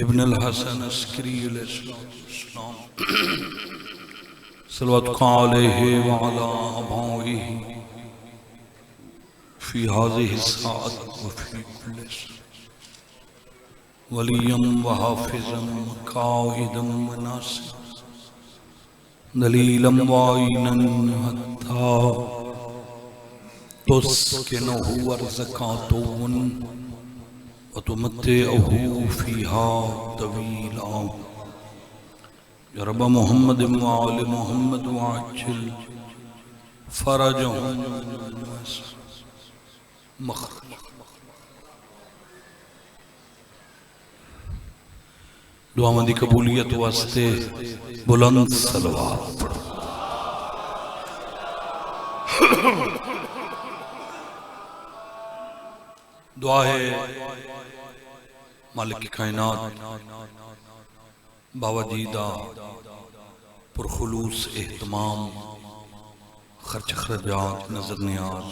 ابن الحسن عسکری علیہ السلام صلوات علیہ وعلا آبائہ فی هذه الساعة وفی کل ساعة ولیا وحافظا قائدا وناصرا دلیلا وعینا حتی تسکنہ ورزقاتون وتمتعه فيها طويلا يا رب محمد وآل محمد وعجل فرجهم مخرج دعا مندی قبولیت واسطے بلند صلوات پڑھو۔ دعا ہے مالک کائنات باوجیدہ پرخلوص اہتمام خرچ خرجات نظر نیاز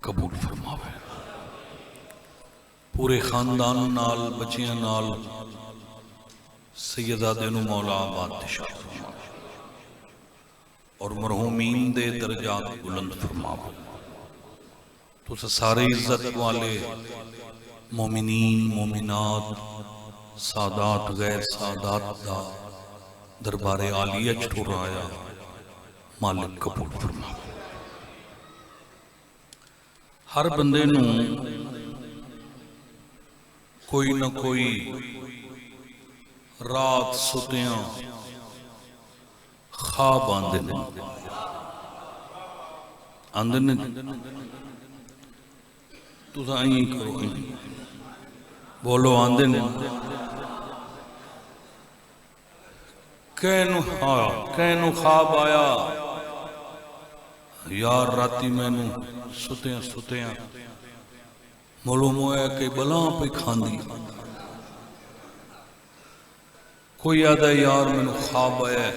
قبول فرماوے، پورے خاندان نال بچیاں نال سیدہ و مولا آباد تشاہ فرماوے اور مرحومین دے درجات بلند فرماوے۔ تو سارے عزت والے مومنین مومنات سادات غیر سادات دا دربار عالیہ چھوڑ آیا مالک قبول فرما۔ ہر بندے نو کوئی نہ کوئی رات ستیاں خواب آندے نے تو آئیں کرو بولو آندے نے کینو خواب آیا یار راتی میں نو ستیاں معلوم ہویا کہ بلاں پہ کھاندی، کوئی آدھا یار میں نو خواب آیا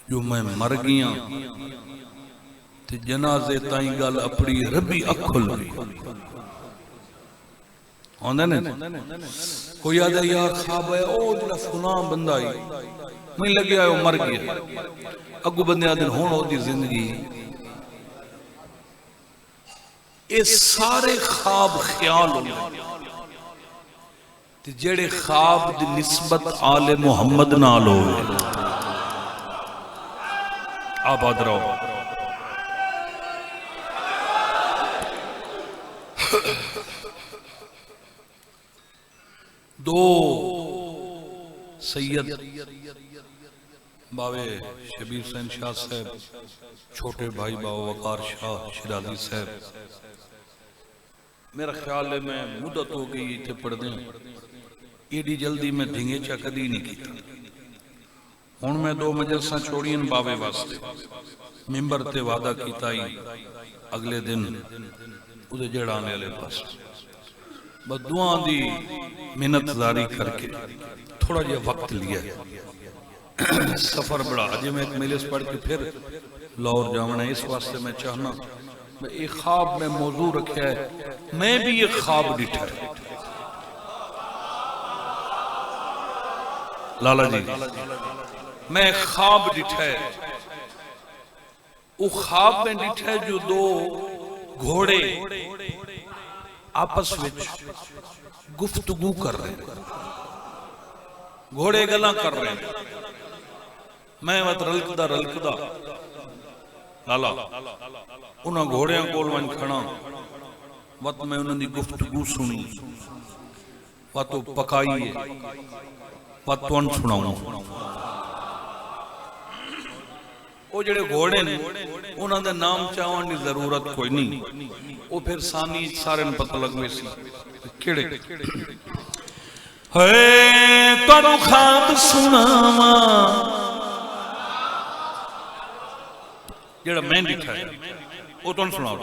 جو میں مر گیاں تے جنازے تائیں گل اپنی ربی اکھل گئی آندھا نے کوئی آدھا یار خواب ہے او جنہ فلاں بندہ آئی میں لگیا ہے وہ مر گیا اگو بندے آدھن ہون ہو دی زندگی۔ اس سارے خواب خیال ہوئے تے جڑے خواب دی نسبت آل محمد نال ہوئے آباد رہو۔ دو سید باوے شبیر حسین شاہ صاحب، چھوٹے بھائی باو وقار شاہ شیرازی صاحب، میرا خیال ہے میں مدت ہو گئی تھے پڑھ دیں ایڈی جلدی میں دھنگے چا کدی نہیں کیتا۔ ہون میں دو مجلساں چھوڑین باوے واسطے ممبر تے وعدہ کیتا ہی اگلے دن ادھے جڑانے لے پاس بس دعا دی منت زاری کر کے تھوڑا جا وقت لیا سفر بڑا اجے میں ایک مجلس پڑھ کے پھر لاہور جانا ہے، اس واسطے میں چاہنا میں ایک خواب میں موضوع رکھا ہے، میں بھی ایک خواب ڈٹھا ہے لالا جی، میں ایک خواب ڈٹھا ہے، وہ خواب میں ڈٹھا ہے جو دو گھوڑے آپس وچ گفتگو کر رہے ہیں، گھوڑے گلاں کر رہے ہیں، میں وقت رلکدہ لالا انہاں گھوڑیاں کول ون کھڑا وقت میں انہاں دی گفتگو سنی وقت پکائیے وقت ون سناؤں وہ جڑے گھوڑے نے انہاں دے نام چاہوان دی ضرورت کوئی نہیں، وہ پھر سانی سارے پتہ لگوے سی کیڑے ہے تانوں خواب سناواں جڑا میں ڈٹھا ہے وہ تانوں سناؤں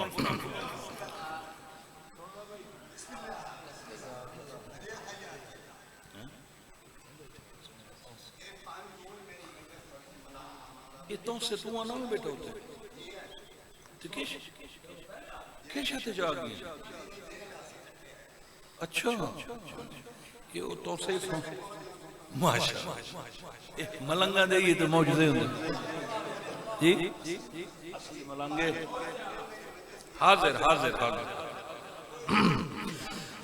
اتوں سے تو آنا میں بیٹھا ہوتے تو کیش آتے جا گئی اچھا یہ وہ تو سے ماشاءاللہ ملنگا دے یہ تو موجودے ہوندے جی ملنگے حاضر حاضر حاضر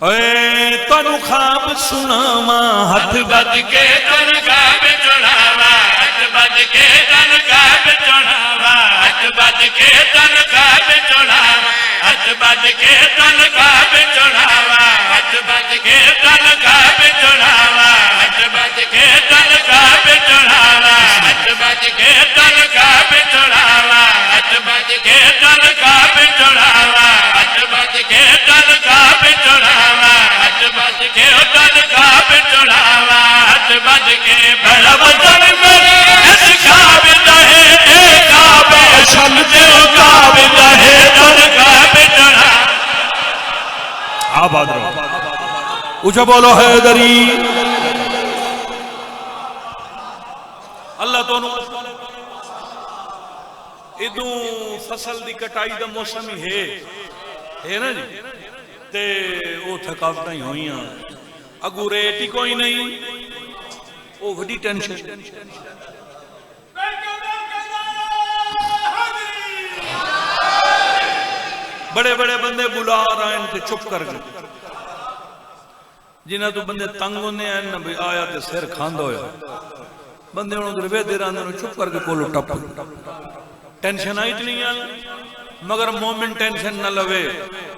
اے تنو خواب سناما ہاتھ بد کے تن خواب چڑھاوا ہاتھ بد کے تن خواب چڑھاوا ہاتھ بد کے تن خواب چڑھاوا ہاتھ بد کے تن خواب چڑھاوا ہاتھ بد کے تن خواب چڑھاوا ہاتھ بد کے تن خواب چڑھاوا ہاتھ بد کے تن خواب چڑھاوا ہاتھ بد کے تن خواب چڑھاوا ہاتھ بد کے تن خواب چڑھاوا ہاتھ بد کے تن خواب چڑھاوا ہاتھ بد کے بڑا وطن میرے اس خواب دہے اے خواب اشل جو خواب دہے تن خواب چڑھاوا آباد رہو اچھا بولو حیدری اللہ تو ادوں فصل دی کٹائی دا موسم ہی ہے نا جی تے وہ تھکاوٹاں ہی ہوئیاں اگو ریٹ ہی کوئی نہیں وہ وڈی ٹینشن بڑے بڑے بندے بلا رہے ہیں تے چپ کر گئے جنہاں تو بندے تنگ ہونے ہیں نہ بھی آیا تے سر کھاندہ ہویا بندے انہوں در ویدے راندے انہوں چپ کر کے کولو ٹپ ٹینشن آئی نہیں آئی مگر مومن ٹینشن نہ لوے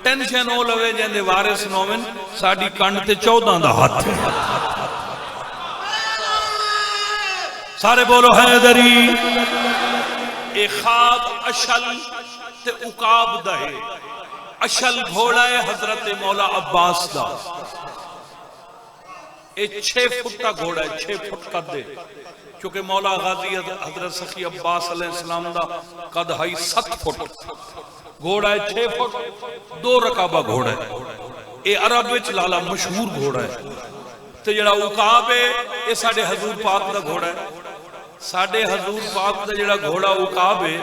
ٹینشن ہو لوے جہاں وارث نومن ساڑی کانڈ تے 14 دا ہاتھ ہے سارے بولو حیدری اے خواب اشل تے اقاب دا ہے اشل گھوڑا ہے حضرت مولا عباس دا اے 6 فٹ کا گھوڑا ہے 6 فٹ کا دے چونکہ مولا غازی حضرت سخی عباس علیہ السلام دا قد ہائی 7 فٹ گھوڑا ہے 6 فٹ 2 رکابہ گھوڑا ہے اے عرب وچ لالا مشہور گھوڑا ہے تو جڑا عقاب ہے اے ساڑھے حضور پاک دا گھوڑا ہے ساڑھے حضور پاک دا جڑا گھوڑا عقاب ہے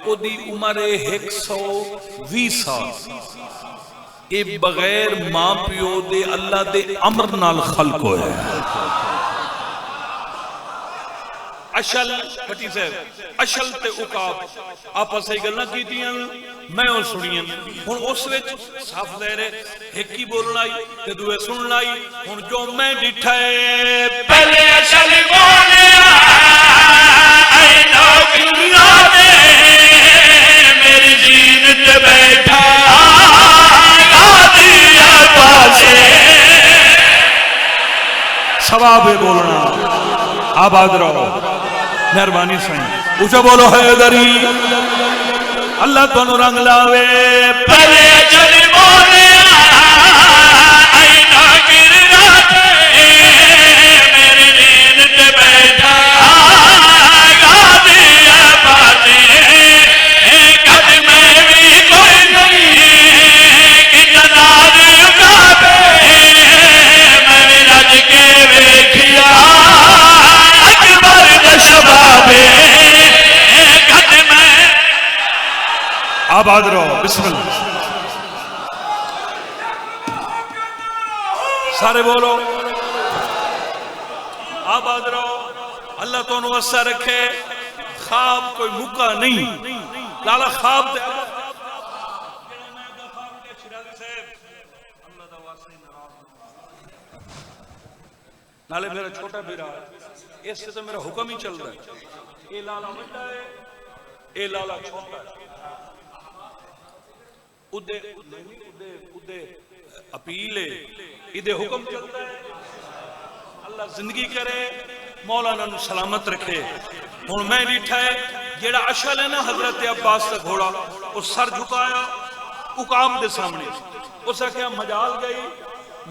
او دی عمر 120 سال اے بغیر ماں پیو دے اللہ دے امر نال خلق ہوئے اشل پٹی صاحب اشل تے عقاب آپ اسے گلنا کی دیاں میں اور سنیاں ہن اس وچ صاف ظاہر ہے ایک ہی بولنا آئی تے دوے سننا آئی ہن جو میں ڈٹھا ہے پہلے اشل بولیا اے نوکریاں دے میری زینت بیٹھا غازی پاسے ثواب بولنا آباد رہو مہربانی سائیں اچھا بولو حیدری اللہ تو رنگ لاوے پہلے چل بولے آئینہ گر راتے میرے نیند تے بیٹھا غازی پاسے کد میں بھی کوئی نہیں کہ جناد عقابے میں بھی رج کے ویکھیا آباد رہو بسم اللہ سارے بولو آباد رہو اللہ تو نوسہ رکھے خواب کوئی مکہ نہیں لالا خواب دے نالے میرا چھوٹا بیرا ہے اس سے تو میرا حکم ہی چل رہا ہے اے لالا مٹا ہے اے لالا چھوٹا ہے ادھے اپیلے ادھے حکم چلتا ہے اللہ زندگی کرے مولانا نو سلامت رکھے ہن میں ڈیٹھا ہے جیڑا اشل ہے نا حضرت عباس کا گھوڑا اس سر جھکایا عقاب دے سامنے اس کیا مجال گئی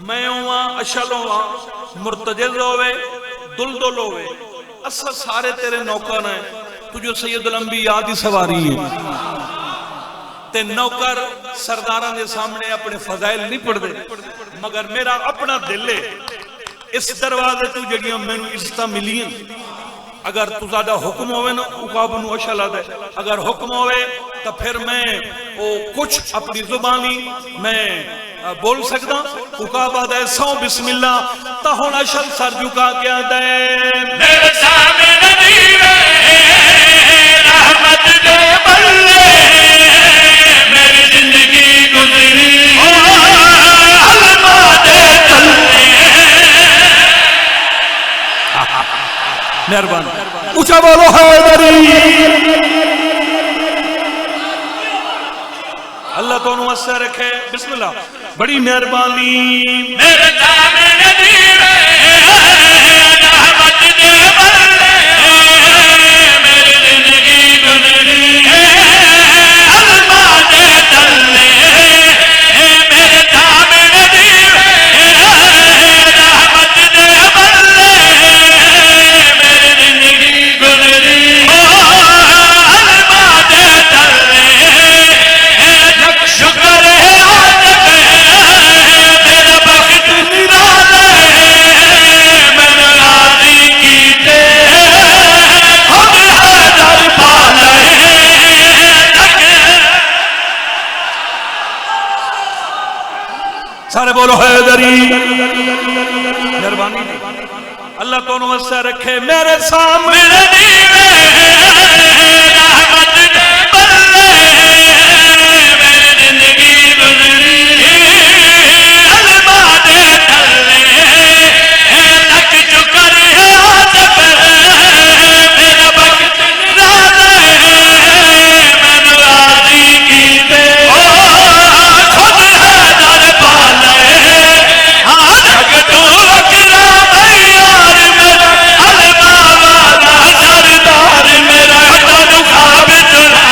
میں ہوا اشل ہوا مرتجل ہوئے دلدل ہوئے اصل سارے تیرے نوکر ہیں تجھے سید الانبیاء دی سواری ہے تے نوکر سرداران دے سامنے اپنے فضائل نہیں پڑھ دے مگر میرا اپنا دل ہے اس دروازے تو جڑیاں میں نے عزتہ ملیں اگر تو زیادہ حکم ہوئے نا عقاب نو اشلا دے اگر حکم ہوئے تو پھر میں کچھ اپنی زبانی میں بول سکتا اکابہ دے 100 بسم اللہ تا ہون اشل سر جھکا کیا دے میرے سامنے نبی رحمت دے بلے میری زندگی گزری علماء دے تلے مہربان اونچا بولو حیدری اللہ تو انہوں سے رکھے بسم اللہ بڑی مہربانی میرے سامنے نبی رحمت دے بلے میری زندگی گزری علماء دے تلے میرے سامنے نبی رحمت دے بلے میری زندگی گزری علماء دے تلے شکر ہے آج میرا بخت نرالے میں راضی کیتے خود حیدر پالے سارے بولو حیدری مہربانی اللہ تو انہوں سے رکھے میرے سامنے رحمت دے بلے میری زندگی گزری علماء دے تلے لکھ شکر ہے آج میرا بخت نرالے میں راضی کیتے خود حیدر پالے جگ تو اکرا میار میرا علماء والا سردار میرا تن خواب چلا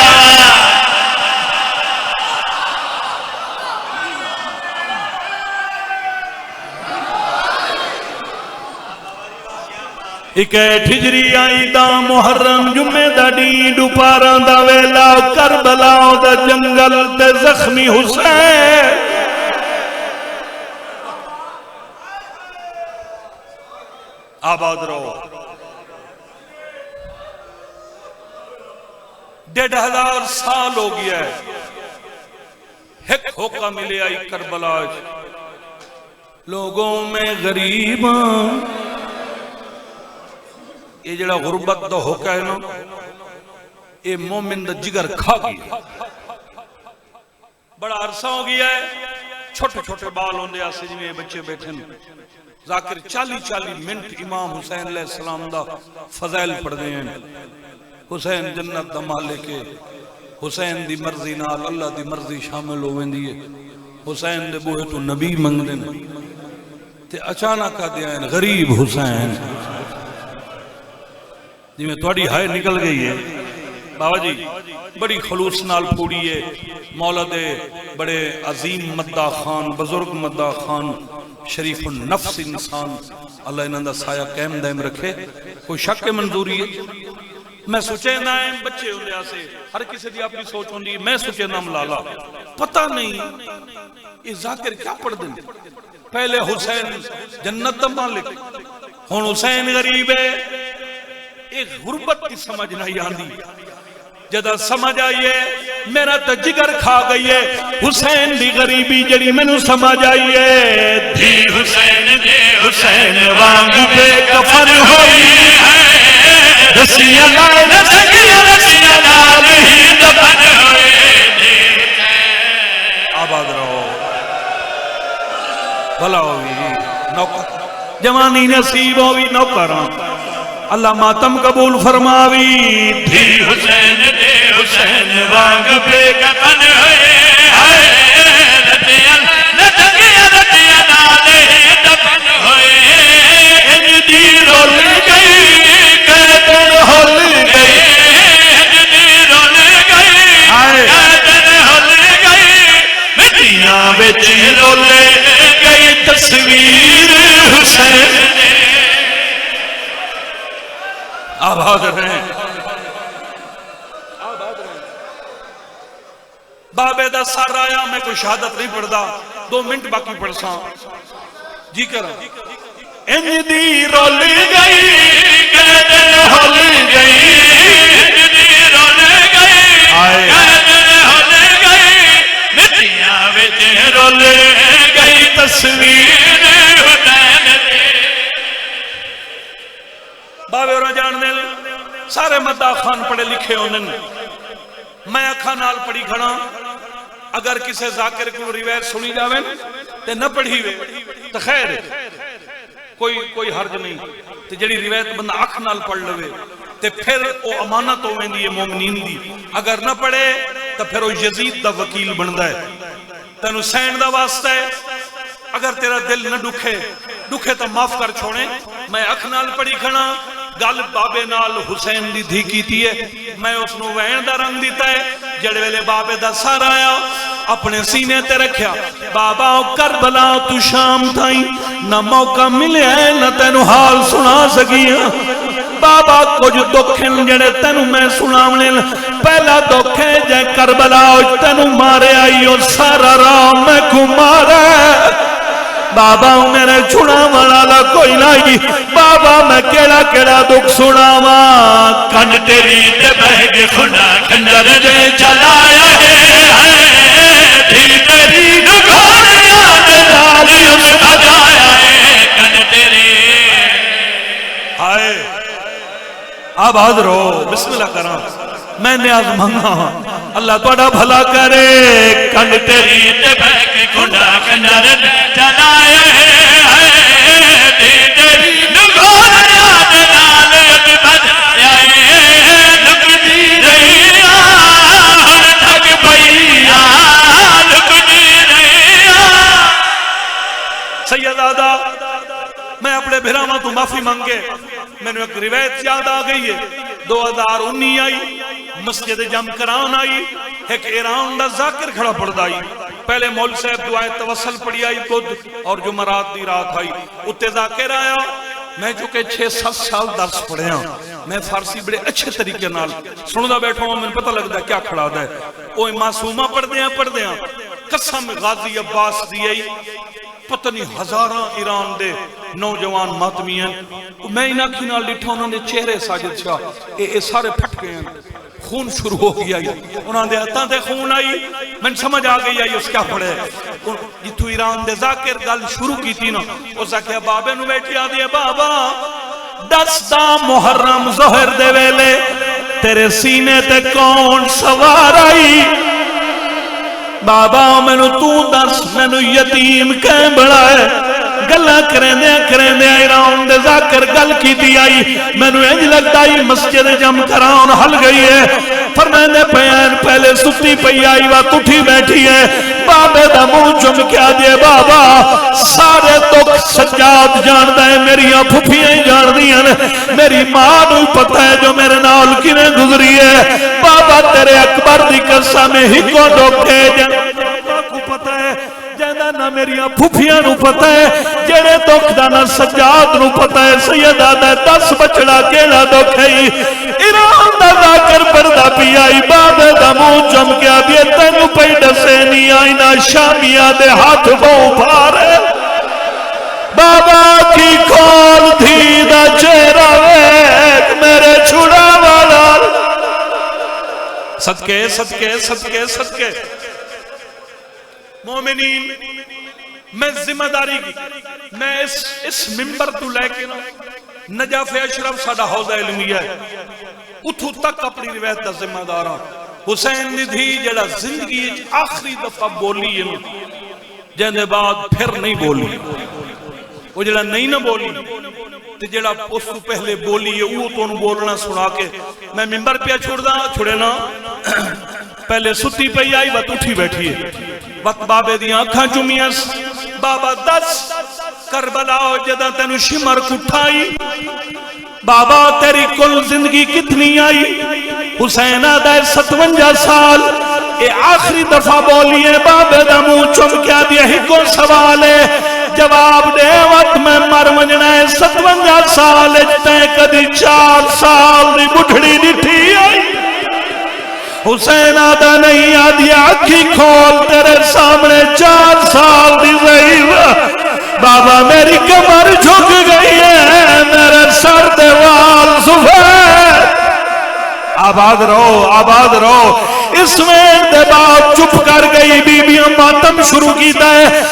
ایک ہجری آئی دا محرم جمعہ دا ڈی ڈپاراں دا ویلا کربلا دا جنگل تے زخمی حسین آباد رہو 1,500 سال ہو گیا ہے ایک ہوکا ملے آئی کربلا لوگوں میں غریب یہ جڑا غربت دا ہوکا ہے نا یہ مومن دا جگر کھا گیا بڑا عرصہ ہو گیا ہے چھوٹے چھوٹے بال ہوندے آسے جی میں بچے بیٹھے ذاکر 40 منٹ امام حسین علیہ السلام دا فضائل پڑھ دے ہیں حسین جنت دا مالک ہے حسین دی مرضی نال اللہ دی مرضی شامل ہوئیں دیئے حسین دے بوئے تو نبی منگ دیں تے اچانک آ دیا ہے غریب حسین جی میں توڑی ہائے نکل گئی ہے بابا جی بڑی خلوص نال پوڑی ہے مولا دے بڑے عظیم مدہ خان بزرگ مدہ خان شریف النفس انسان اللہ انہاں دا سایہ قائم دائم رکھے کوئی شک منظوری ہے میں سوچے نائم بچے ہوندے آسے ہر کسی دی اپنی سوچ ہوندی میں سوچے نام لالا پتہ نہیں یہ ذاکر کیا پڑھ دیں پہلے حسین جنت دا مالک ہون حسین غریب ہے ایک غربت کی سمجھ نہیں آندی جدہ سمجھ آئیے میرا تا جگر کھا گئی ہے حسین دی غریبی جڑی میں نو سمجھ آئیے دھی حسین دے حسین وانگ بے کفن ہوئی ہے رسیاں لائے رسیاں لائے ہی دفن ہوئی آباد رہو بھلا ہوئی نوکر جوانی نصیب ہوئی نوکران اللہ ماتم قبول فرماوی دھی حسین دے حسین وانگ بے کفن ہوئے رتیاں نالے دفن ہوئے انج دی رول گئی قیدن ہل گئی انج دی رول گئی قیدن ہل گئی مدینہ وچ رول گئی تصویر حسین آباد رہیں بابے دا سار آیا میں کوئی شہادت نہیں پڑھدا 2 منٹ باقی پڑھ ساں جی کرا انج دی رول گئی قیدن ہل گئی انج دی رول گئی قیدن ہل گئی مٹیاں وچ رول تصویر حسین دے باوے اور جان دے سارے مداح خان پڑھے لکھے ہونے میں اکھا نال پڑھی کھڑا اگر کسے ذاکر کو روایت سنی جاوے تے نہ پڑھی وے تو خیر کوئی حرج نہیں تے جڑی روایت بندہ اکھ نال پڑھ لوے تے پھر او امانت ہو ویندی ہے مومنین دی اگر نہ پڑھے تو پھر وہ یزید دا وکیل بندا ہے تینوں سین دا واسطہ ہے اگر تیرا دل نہ دکھے تو معاف کر چھوڑیں میں اکھ نال پڑھی کھڑا گل بابے نال حسین دی دھی کیتی ہے میں اس نو وین دا رنگ دیتا ہے جڑے ویلے بابے دا سار آیا اپنے سینے تے رکھیا بابا کربلا تو شام تھائی نہ موقع ملے ہے نہ تینو حال سنا سکیا بابا کچھ دکھن جڑے تینو میں سناونے پہلا دکھ ہے جے کربلا تینو مارے آئی اور سارا راہ میں کو مارے بابا میرے چھوڑا والا کوئی نہیں بابا میں کیڑا دکھ سناوا کنڈ تیری تے بہگ خدا کنجر دے چلایا ہے دھی تیری گھوڑیاں دے نالی اس بجایا ہے کنڈ تیری آئے آباد رو بسم اللہ کرا میں نیاز مانگا اللہ توڑا بھلا کرے کنڈ تیری تے بہگ خدا کنجر دے چلایا ہے دھی تیری گھوڑیاں دے نالی اس بجایا ہے لکھتی رہیا ہر ٹھگ پئیا لکھتی رہیا سید آدھا میں اپنے بھراواں تو معافی مانگے میں نے ایک روایت یاد آ گئی ہے 2019 آئی مسجد جم کران آئی ایک ایران دا ذاکر کھڑا پڑھدا آئی پہلے مول صاحب دعائیں توسل پڑھی آئی خود اور جمعرات دی رات آئی اتے ذاکر آیا میں چونکہ 6-7 سال درس پڑھے ہاں میں فارسی بڑے اچھے طریقے نال سندا بیٹھا ہوں میں پتہ لگدا کیا کھڑا دا ہے اوہ معصومہ پڑھ دے ہیں قسم غازی عباس دی آئی پتہ نہیں ہزاراں ایران دے نوجوان ماتمی ہیں میں انہاں کی نال لٹھا انہوں نے چہرے ساجد شاہ اے سارے پھٹ گئے ہیں خون شروع ہو گیا انہوں نے ہتھاں تے خون آئی میں سمجھ آ گئی آئی اس کیا پڑھے جتو ایران دے ذاکر گل شروع کی تھی نا اس آکھیا بابے نو بیٹھی آ دیئے بابا 10 دا محرم ظہر دے ویلے تیرے سینے تے کون سوار آئی بابا مینو تو دس مینو یتیم کہیں بڑا ہے گلہ کریں دیا ایران دے ذاکر گل کی دی آئی مینو انج لگتا ہی مسجد جم کران حل گئی ہے فرمینے پہین پہلے ستی پہی آئی وقت اٹھی بیٹھی ہے بابے دا منہ چم کیا دیے بابا سارے دکھ سجاد جان دائیں میری پھپیاں جان دیاں میری ماں نو پتہ ہے جو میرے نال کنے گزری ہے بابا تیرے اکبر دی قسم میں ہی کو دکھے جان کو پتہ ہے جینا نہ میری پھوپیاں نو پتہ ہے جڑے دکھ دا نہ سجاد نو پتہ ہے سید آدھا 10 بچڑا کیڑا دکھ ہے ایران دا ذاکر پردہ پی آئی بابے دا منہ چم کیا دیے تینو پئی دسے نہیں آئی نہ شامیاں دے ہاتھ بو بھارے بابا کی کھول تھی دا چہرہ ویک میرے چھڑا والا صدقے صدقے صدقے صدقے مومنین میں ذمہ داری کی میں اس ممبر تو لے کے نجف اشرف ساڈا حوضہ علمیہ ہے اتھو تک اپنی روایت دا ذمہ دار ہاں حسین دی دھی جڑا زندگی آخری دفعہ بولی ہے جن دے بعد پھر نہیں بولی وہ جڑا نہیں نہ بولی تے جڑا اس کو پہلے بولی ہے وہ تو انہوں بولنا سنا کے میں ممبر پہ چھوڑے نا پہلے ستی پہ آئی وقت اٹھی بیٹھی ہے وقت بابے دیاں آنکھاں چمیاس بابا 10 کربلا جدہ تینو شمر کٹھائی بابا تیری کل زندگی کتنی آئی حسین آدھا 57 سال اے آخری دفعہ بولی ہے بابے دا منہ چم کیا دیا ہی کو سوال ہے جواب دے وقت میں مر ونجنا ہے 57 سال اجتیں کدی 4 سال دی بڑھڑی ڈٹھی آئی حسین آدھا نہیں آدھی آنکھی کھول تیرے سامنے 4 سال دی ضعیف بابا میری کمر جھک گئی ہے میرے سر دے وال سفید آباد رہو اس میں دے بعد چپ کر گئی بی بی ماتم شروع کیتا ہے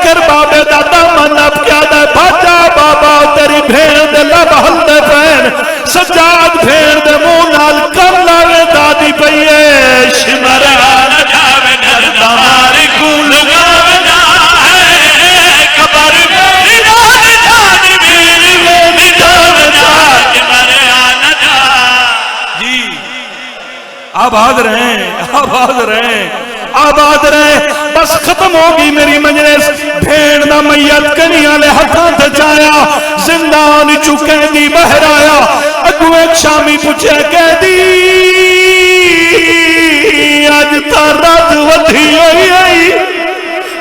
کر بابے دا دامن اب کیا دے بھاجا بابا تیری بھیڑ دے لب ہلدے پین سجاد بھیڑ دے منہ نال کر لاوے دادی پئیے شمران جاوے ڈردا ماری کول گاوے جا ہے قبر میری جان میری میری جاوے جا شمران جا جی آباد رہیں آباد رہیں بس ختم ہوگی میری مجلس بھیڑ دا میت کنیاں لے ہتھاں تے جایا زندان چکے دی بہر آیا اگو ایک شامی پوچھے کہہ دی آج تا رات ودھی ہوئی آئی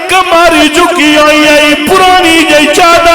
کماری چکی ہوئی آئی پرانی جی چادر